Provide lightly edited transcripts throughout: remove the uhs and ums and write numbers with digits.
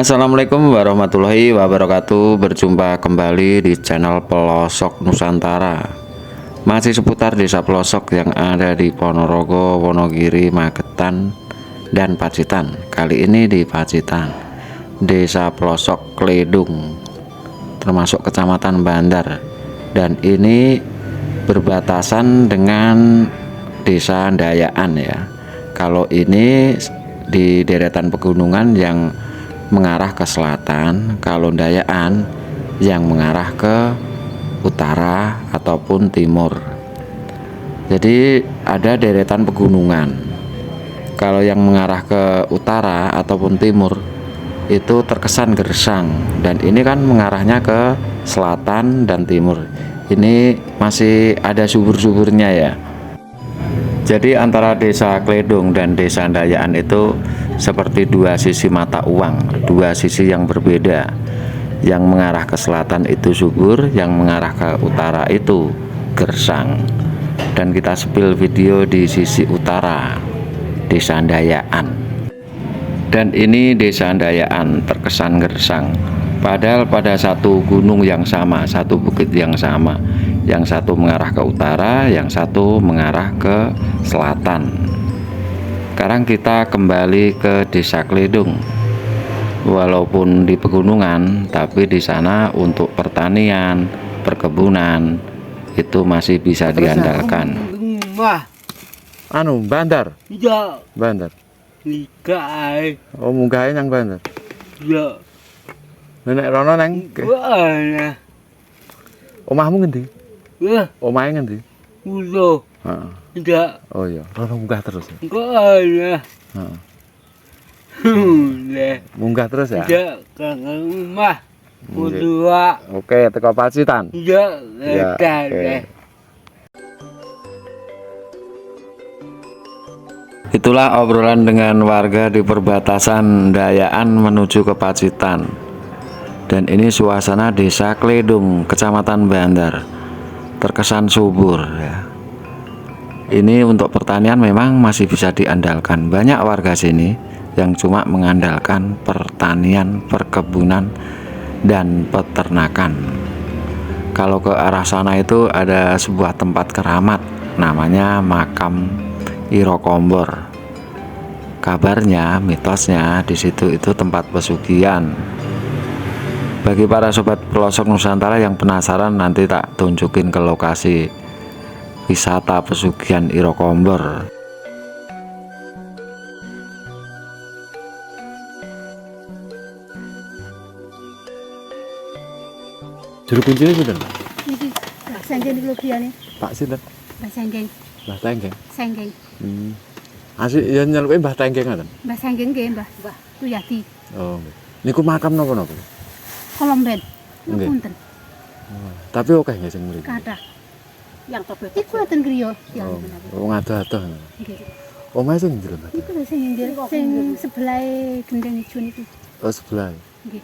Assalamualaikum warahmatullahi wabarakatuh. Berjumpa kembali di channel Pelosok Nusantara. Masih seputar desa pelosok yang ada di Ponorogo, Wonogiri, Magetan, dan Pacitan. Kali ini di Pacitan, desa pelosok Kledung, termasuk kecamatan Bandar. Dan ini berbatasan dengan desa Ndayaan ya. Kalau ini di deretan pegunungan yang mengarah ke selatan, kalau Ndayaan yang mengarah ke utara ataupun timur. Jadi ada deretan pegunungan. Kalau yang mengarah ke utara ataupun timur itu terkesan gersang, dan ini kan mengarahnya ke selatan dan timur. Ini masih ada subur-suburnya ya. Jadi antara desa Kledung dan desa Ndayaan itu seperti dua sisi mata uang, dua sisi yang berbeda. Yang mengarah ke selatan itu subur, yang mengarah ke utara itu gersang. Dan kita sepil video di sisi utara, desa Ndayaan. Dan ini desa Ndayaan terkesan gersang, padahal pada satu gunung yang sama, satu bukit yang sama. Yang satu mengarah ke utara, yang satu mengarah ke selatan. Sekarang kita kembali ke desa Kledung. Walaupun di pegunungan, tapi di sana untuk pertanian, perkebunan itu masih bisa diandalkan. Bandar. Iya. Bandar. Nikah. Oh, munggah yang Bandar. Iya. Nenek rono neng. Wah. Omahmu ngendi? Wah. Omahe ngendi? Ulo. Heeh. Tidak. Oh iya, rono munggah terus. Enggak ada. Heeh. Udah. Munggah terus ya? Tidak ke rumah. Nggih. Berdua. Oke, teko Pacitan. Tidak. Ya, oke. Itulah obrolan dengan warga di perbatasan Ndayaan menuju ke Pacitan. Dan ini suasana desa Kledung, kecamatan Bandar. Terkesan subur ya. Ini untuk pertanian memang masih bisa diandalkan. Banyak warga sini yang cuma mengandalkan pertanian, perkebunan, dan peternakan. Kalau ke arah sana itu ada sebuah tempat keramat, namanya makam Irokombor. Kabarnya, mitosnya di situ itu tempat pesugihan. Bagi para sobat pelosok Nusantara yang penasaran, nanti tak tunjukin ke lokasi wisata pesugihan Irokombor. Juru kuncinya sinten, Pak? Niki, Mbah Senggeng iki lho biyane. Pak sinten? Mbah Senggeng. Mbah Tenggeng. Senggeng. Asik ya nyeluke Mbah Tenggeng ngoten. Mbah Senggeng nggih, Mbah Tuyati. Oh, nggih. Niku makam napa-napa? Kolomben. Nggih. Punten. Tapi oke nggih sing mriki. Kathah. Yang tebel. Iku wonten griya. Oh, wong adoh-adoh. Nggih. Omahe sing ndi lho, Mbak? Niku lho sing nggih, sing sebelahe gendeng ijo niku. Oh, sebelah. Nggih.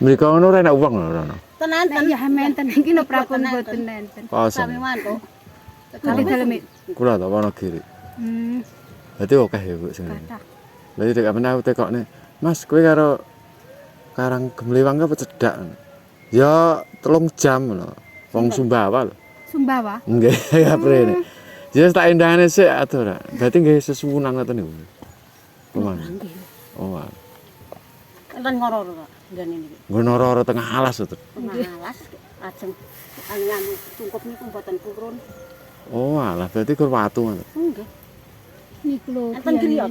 Mriko ngono ora enak wong lho rono. Tenan ya menten iki no prakon boten nenten. Kosong. Kali dalem. Kula ta Wonogiri. Dadi oke ya Bu sing. Kathah. Lah iki gak pernah tekokne. Mas, kowe karo Karang Gemliwang apa cedhak? Ya 3 jam lho. Wong Sumbawa lho. Sumbawa. Nggih, ya prene. Jadi tak endangane sik atur ora. Berarti nggih sesuwunan ngoten niku. Kuman. Oh. Enten ngoro-ngoro ngene niki. Ngonoro tengah alas to. Alas ajeng anu tungkup niku mboten purun. Oh, alah berarti kur watu ngoten. Nggih. Niku lho. Enten griya.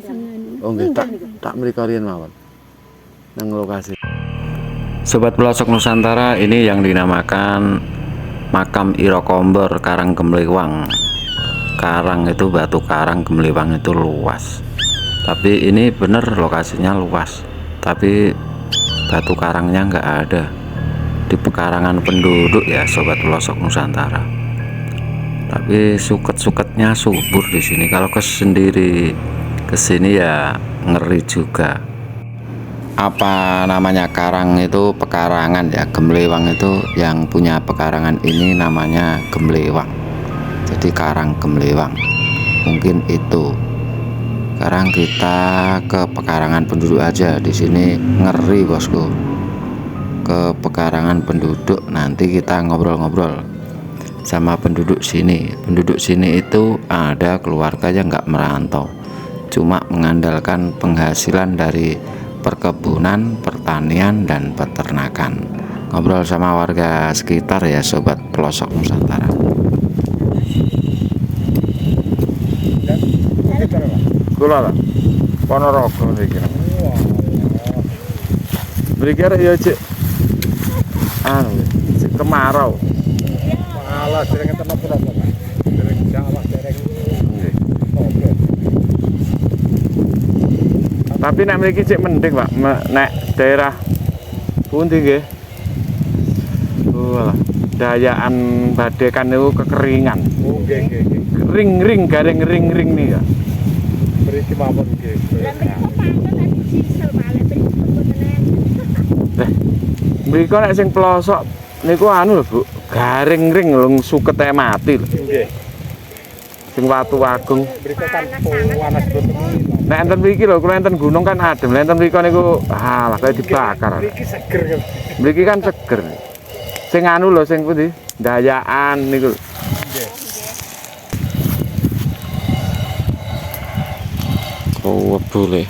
Oh nggih, tak mriko riyen mawon. Nang lokasi. Sobat pelosok Nusantara, ini yang dinamakan makam Irokombor Karang Gemliwang. Karang itu batu karang, Gemliwang itu luas. Tapi ini bener lokasinya luas. Tapi batu karangnya nggak ada di pekarangan penduduk ya, sobat pelosok Nusantara. Tapi suket-suketnya subur di sini. Kalau kesini ya ngeri juga. Apa namanya karang itu pekarangan ya, Gemliwang itu yang punya pekarangan ini namanya Gemliwang. Jadi Karang Gemliwang mungkin itu. Sekarang kita ke pekarangan penduduk aja. Di sini ngeri bosku. Ke pekarangan penduduk, nanti kita ngobrol-ngobrol sama penduduk sini. Penduduk sini itu ada keluarga yang nggak merantau, cuma mengandalkan penghasilan dari perkebunan, pertanian, dan peternakan. Ngobrol sama warga sekitar ya sobat pelosok Nusantara. Kula lah, Ponorogo mriki. Mriki arek ya cek anu, cek kemarau. Malah dereng enten apa-apa, Pak. Dereng Jawa, dereng Nggih. Oke. Tapi nek mriki cek mending, Pak. Nek daerah pundi nggih? Walah, dayaan badhe kan niku kekeringan. Oh, nggih, nggih, nggih. Ring-ring garing ring-ring nih ya. Mriki mawon nggih. Mriko nek sing pelosok niku anu lho, Bu. Garing ring lho sukete mati lho. Nggih. Sing watu agung. Mriki kan panas boten. Nek enten mriki lho, kula enten gunung kan adem. Nek enten mriko niku alah kaya dibakar. Mriki seger kan. Mriki kan seger. Sing anu lho sing pundi? Dayaan niku. Nggih. Oh, boleh.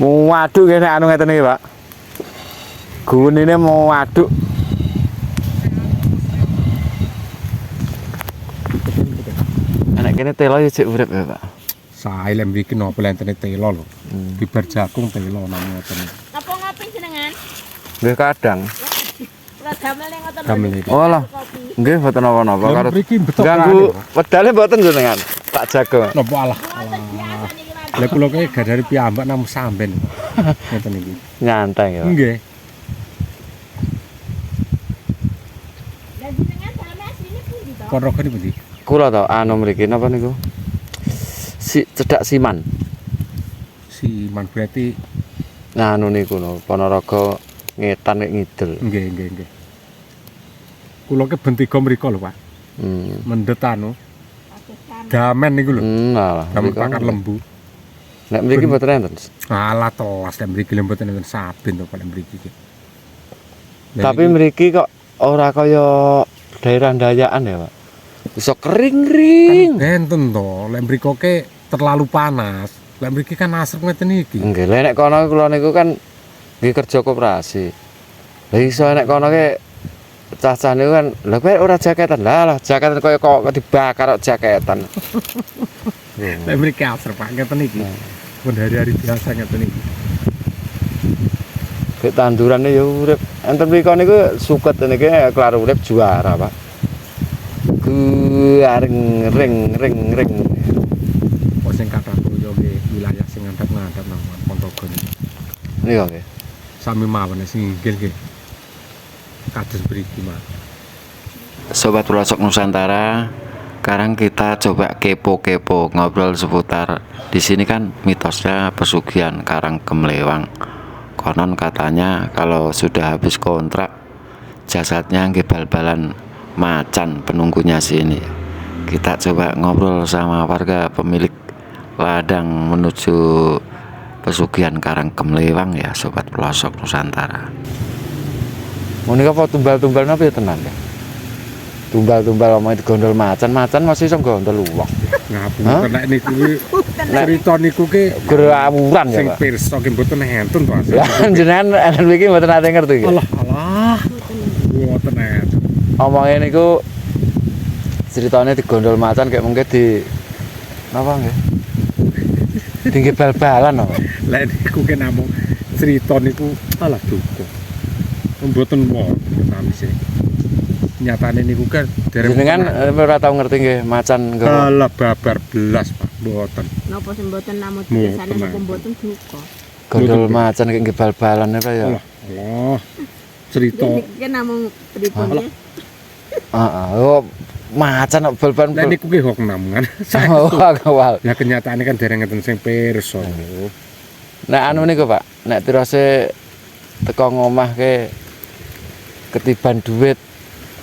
Mau waduk ya nek anu ngeten iki, Pak. Gunine mau waduk. Anak kene telo ya cek urip ya, Pak. Sae lek mriki napa lentene telo lho. Bibar jagung telo namanya ngoten. Apa ngopi jenengan? Nggih kadang. Lah damel ning ngoten. Damel iki. Oh lah. Nggih mboten napa-napa Lha karo mriki betok ganggu wedale mboten jenengan. Tak jaga. Napa alah. Lah kula kaya gadari piyambak namung samben. Ngoten iki. Nyantai ya. Pak. Nggih. Lah jenengan damel asline pundi to? Ponorogo niku pundi? Kula to anu mriki napa niku? Si cedak Siman. Siman berarti Nah anu niku no Ponorogo ngetan nek ngidul. nggih, nggih, nggih. Kula ke bentiga mriko lho, Pak. Mendet anu. Damen niku lho. Alah. Damen mriko. pakar lembu. Nek mriki mboten enten. Alah telas nek mriki lho mboten enten saben to Pak mriki iki. Tapi mriki kok ora kaya daerah Dayaan ya, Pak. Iso kering-ring. enten to, lek mriko ke terlalu panas. Lek mriki kan asrep ngeten iki. Nggih, lek nek kono kula niku kan nggih kerja koperasi. Lah iso nek kono ke cah-cah niku kan lha kowe ora jaketan. Lah jaketan kaya kok dibakar kok jaketan. Lek mriki asrep Pak ngeten iki. Pun hari-hari biasa ngeten iki. Nek tandurane ya urip. Enten mriko niku suket niki kelar urip juara, Pak. Garing ring. Kok sing kathah yo nggih wilayah sing ngandhap-ngandhap nang Ponorogo niki. Nika nggih. Sami mawon sing inggil nggih. Kados mriki, Mas. Sobat pelosok Nusantara, sekarang kita coba kepo-kepo ngobrol seputar di sini kan mitosnya pesugihan Karang Gemlewang. Konon katanya kalau sudah habis kontrak jasadnya nggih bal-balan macan penunggunya sini. Kita coba ngobrol sama warga pemilik ladang menuju pesugihan Karang Gemlewang ya sobat pelosok Nusantara. Mau nih apa tumbal-tumbal napa ya tenan ya? Tumbal-tumbal omong digondol macan masih iso gondol wong. Ngapunten nek niku cerita niku ke Gerawuran ya, sing Pak. pirsa ki mboten enten to. Ya jenengan enten iki mboten ate ngerti iki. Alah, mboten enten. Omonge niku ceritane digondol macan kayak mungkin di napa nggih? Tinggi bal-balan apa? Lek niku ke namung cerita niku alah duka. Mboten wonten sami sih. Nyatane niku kan dereng Jenengan ora tau ngerti nggih macan nggo. alah babar belas Pak, mboten. Napa sing mboten namung Mboten, biasane napa Mas. mboten duka. Gondol macan kayak nggih bal-balan apa ya? Allah. Cerita Iki namung pripun Alah. ya? Heeh. Oh, macan kok bal-balan. lek niku ki hok namungan. Oh, awal. Ya kenyataane kan dereng ngeten sing pirsa. Nek anu niku, Pak, nek tirose teko ngomah ke ketiban duit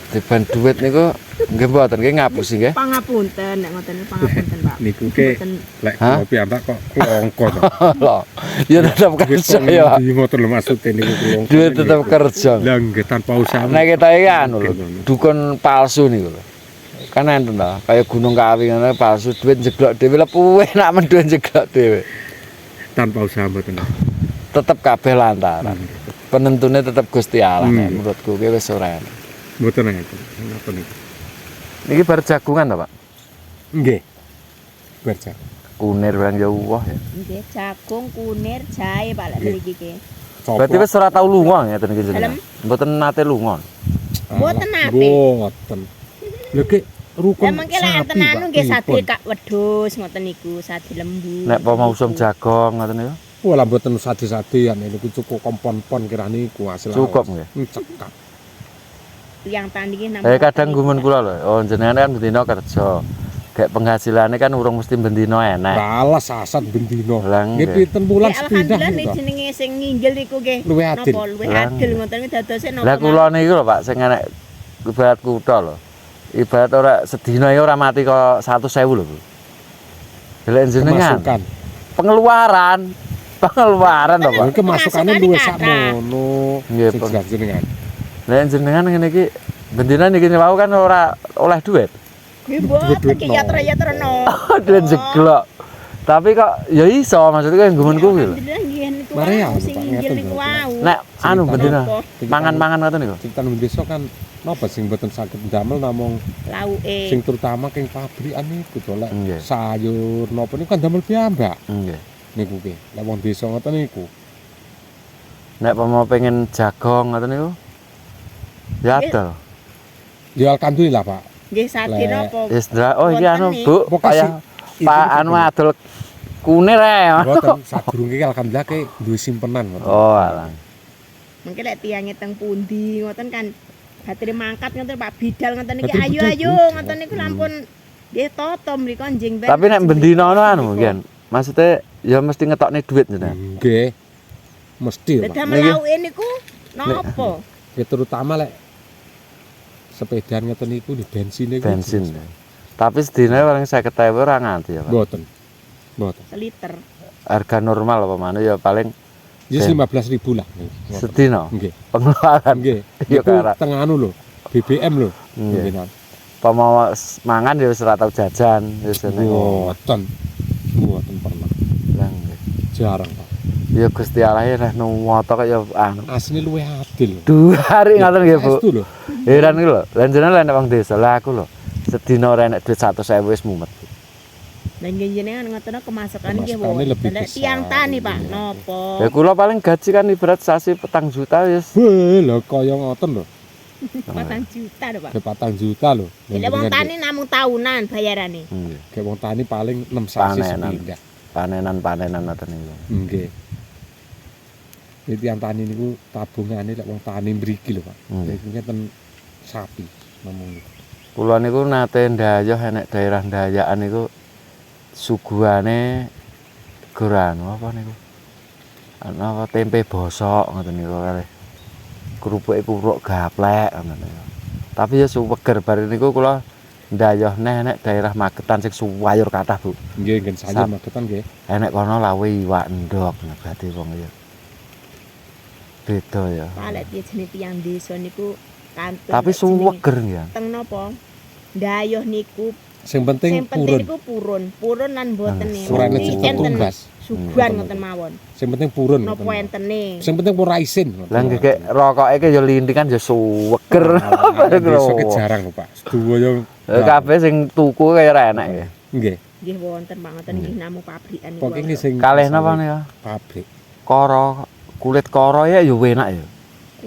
Diban duit niku nggih mboten nggih ngapusi nggih. Pangapunten nek ngoten pangapunten Pak. Niku ke lek Hah? kula piyambak kok kelongko to. Lho, ya tetep kerja ya. Iki ngoten lho maksude niku kelongko. Duit tetep kerja. Lah nggih tanpa usaha. Nek kita iki anu lho, dukun palsu niku lho. Kan enten ta, kaya Gunung Kawi ngono palsu duit jeglok dhewe lepuh enak men duit jeglok dhewe. Tanpa usaha mboten. Tetep kabeh lantaran. Penentune tetep Gusti Allah nek menurutku ki wis ora enak. Mboten ngeten. Napa niku? Niki bar jagungan ta, Pak? Nggih. Berja. Kunir barang ya Allah ya. Nggih, jagung, kunir, jahe Pak lek mriki ki. Berarti wis ora tau lunga ngeten iki jenengan. Mboten nate lunga. Mboten nate. Mboten. Lha ki rukun. Lah mengke lek enten anu nggih sate kak wedhus ngoten niku, sate lembu. Nek mau usum jagong ngoten niku. Wala mboten sadi-sadian niku cukup kompon-pon kira niku hasil. Cukup nggih. Cekap. Yang tani ki namung. Kadang gumun kula lho, oh jenengan kan bendina kerja. Kayak penghasilannya kan urung mesti bendina enak. Balas asat bendino. Lah Nggih nggih. pinten bulan sepindah Alhamdulillah nih niku. jenenge sing nginggil niku nggih. Luwih adil. Napa luwih adil ngoten iki dadose napa. Lah kula niku lho Pak sing enek ibarat kutha lho. Ibarat ora sedina ya ora mati kok 100.000 lho, Bu. Delek jenengan. Masukan. Pengeluaran to, Pak. Mungkin masukane luwih Masukane sakmono. Nggih, Sing Pak. jelas jenengan. Lah jenengan ngene iki bendina niki wau kan ora oleh duit. Nggih mboten ki yatra-yatrano. Duit jeglok. Tapi kok ya iso maksudnya gumunku kuwi lho. Alhamdulillah nggih niku. Mari ya, sing Pak, nginggil ngeten niku lho. wau. Nek anu bendina Napa? mangan-mangan ngoten niku. Ciptaan desa kan napa sing mboten saged ndamel namung Lauke. sing terutama king pabrikan niku to lek Nggih. sayur napa niku kan damel piyambak Nggih. niku ki. Lek wong desa ngoten niku. Nek mau pengen jagong ngoten niku. Ya adol. Ya alhamdulillah, Pak. Nggih sate Lek- napa? Wis oh iki anu, Bu. Pokoknya Kaya si- Pak anu adol kunir ae. Mboten sadurunge ki alhamdulillah ki duwe simpenan ngoten. Oh, alah. Mungkin lek tiyange teng pundi ngoten kan batire mangkat ngoten Pak Bidal ngoten iki Batin ayo-ayo budal. ngoten niku lampun nggih toto mriko njing ben. Tapi nek bendina anu kan, maksudnya ya mesti ngetokne duit jenengan. Nggih. Mesti, Pak. Damel Niki- lauke niku napa? Ya terutama lek sepedaan ngoten niku di bensin niku. Bensin. Tapi sedina paling 50.000 ora nganti ya, Pak. Mboten. Mboten. Seliter. Harga normal apa mana ya paling Ya Ben. 15.000 lah. Ngoten. sedina Nggih. pengeluaran. Nggih. Iya, Niku Kak. teng anu lho. BBM lho. Nggih. Nggih. Pemau mangan ya wis ora tau jajan wis jenenge. Mboten. Mboten pernah. Lah nggih. Jarang, Pak. Ya Gusti Allah ya nek nuwoto kok ya anu. Asline luwih adil. 2 hari ngoten nggih, Bu. Saestu lho. Heran iki lho, lan jenengan nek wong desa lah aku lho. Sedina ora enek duit 100.000 wis mumet. Dan jenengan ngoten kemasukan nggih Kemasukane Bu. lebih Lek besar. tiyang tani Pak napa? Ya kula paling gaji kan ibarat sasi 4 juta wis. Weh, lho kaya ngoten lho. 4 juta lho Pak. Ke 4 juta lho. Lek wong tani namung tahunan bayarane. Nggih. Ke wong tani paling 6 sasi Panenan. sepindah. Panenan ngoten niku. Nggih. Iki tiyang tani niku tabungane lek wong tani mriki lho, Pak. Nggih. Iki ngeten sapi namung. Kula niku nate ndayoh enek daerah ndayakan niku suguhane goran apa niku? Ana apa tempe bosok ngoten niku kalih. Kerupuke kuruk gaplek ngoten niku. Tapi ya suweger bar niku kula ndayoh enek daerah Magetan sing suwayur kathah, Bu. Nggih, ngen sayur Sap. Magetan nggih. Enek kono lawe iwak endhog nah berarti wong ya. Beda ya. Pak lek jenenge tiyang desa niku kantun. Tapi lek jenenge suweger ya. teng napa? Ndayoh niku Sing penting sing penting purun. niku purun lan mboten Nah, nih. Surane Niki cepet tumbas. Suguhan ngoten mawon. Sing penting purun. Napa entene? Sing penting ora isin. Lah nggih rokoke ki ya lintingan ya suweger. Desa ki jarang lho, Pak. Sedoyo Kabeh sing tuku kaya ora enak ya. nggih. Nggih wonten Pak ngoten nggih namung pabrikan niku. Pokoke iki sing Kalih napa nih? pabrik. Koro, kulit koro ya enak ya.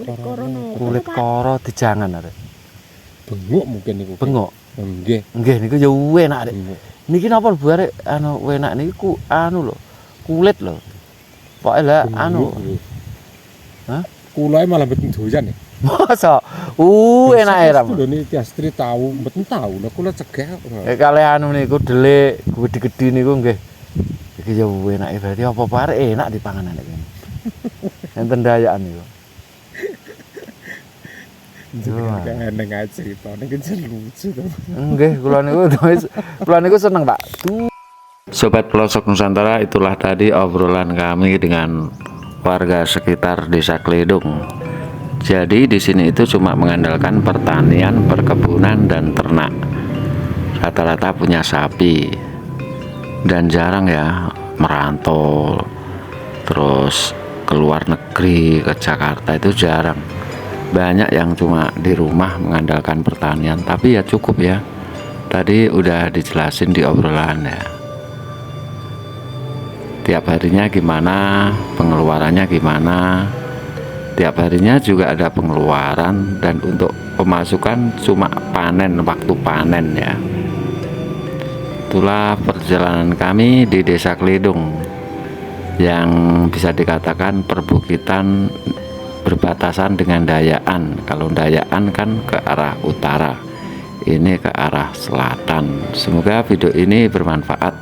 Kulit korono. Kulit koro dijangan arek. Benguk mungkin niku. Bengok. Nggih. Nggih niku ya enak arek. Benguk. Niki napa Bu arek anu enak niki anu lho. Kulit lho. Pokoke lah anu. Hah? Kulae malah mboten doyan ya. Masa enak ya Ram. Lho niki Astri tahu, mboten tahu. Lah kula cegah. Kalih anu niku delik gede-gede niku nggih. Iki ya enak berarti apa-apa arek enak dipangan arek kene. Enten dayakan niku. Jenengan kangen aja cerita niku jen lucu to. Nggih, kula niku seneng, Pak. Sobat Pelosok Nusantara, itulah tadi obrolan kami dengan warga sekitar Desa Kledung. Jadi di sini itu cuma mengandalkan pertanian, perkebunan dan ternak. Rata-rata punya sapi dan jarang ya merantau terus keluar negeri ke Jakarta, itu jarang. Banyak yang cuma di rumah mengandalkan pertanian, tapi ya cukup ya. Tadi udah dijelasin di obrolan ya. Tiap harinya gimana, pengeluarannya gimana. Tiap harinya juga ada pengeluaran, dan untuk pemasukan cuma panen, waktu panen ya. Itulah perjalanan kami di Desa Kledung yang bisa dikatakan perbukitan berbatasan dengan Dayaan. Kalau Dayaan kan ke arah utara, ini ke arah selatan. Semoga video ini bermanfaat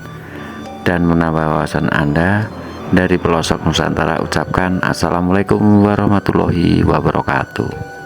dan menambah wawasan Anda. Dari Pelosok Nusantara ucapkan assalamualaikum warahmatullahi wabarakatuh.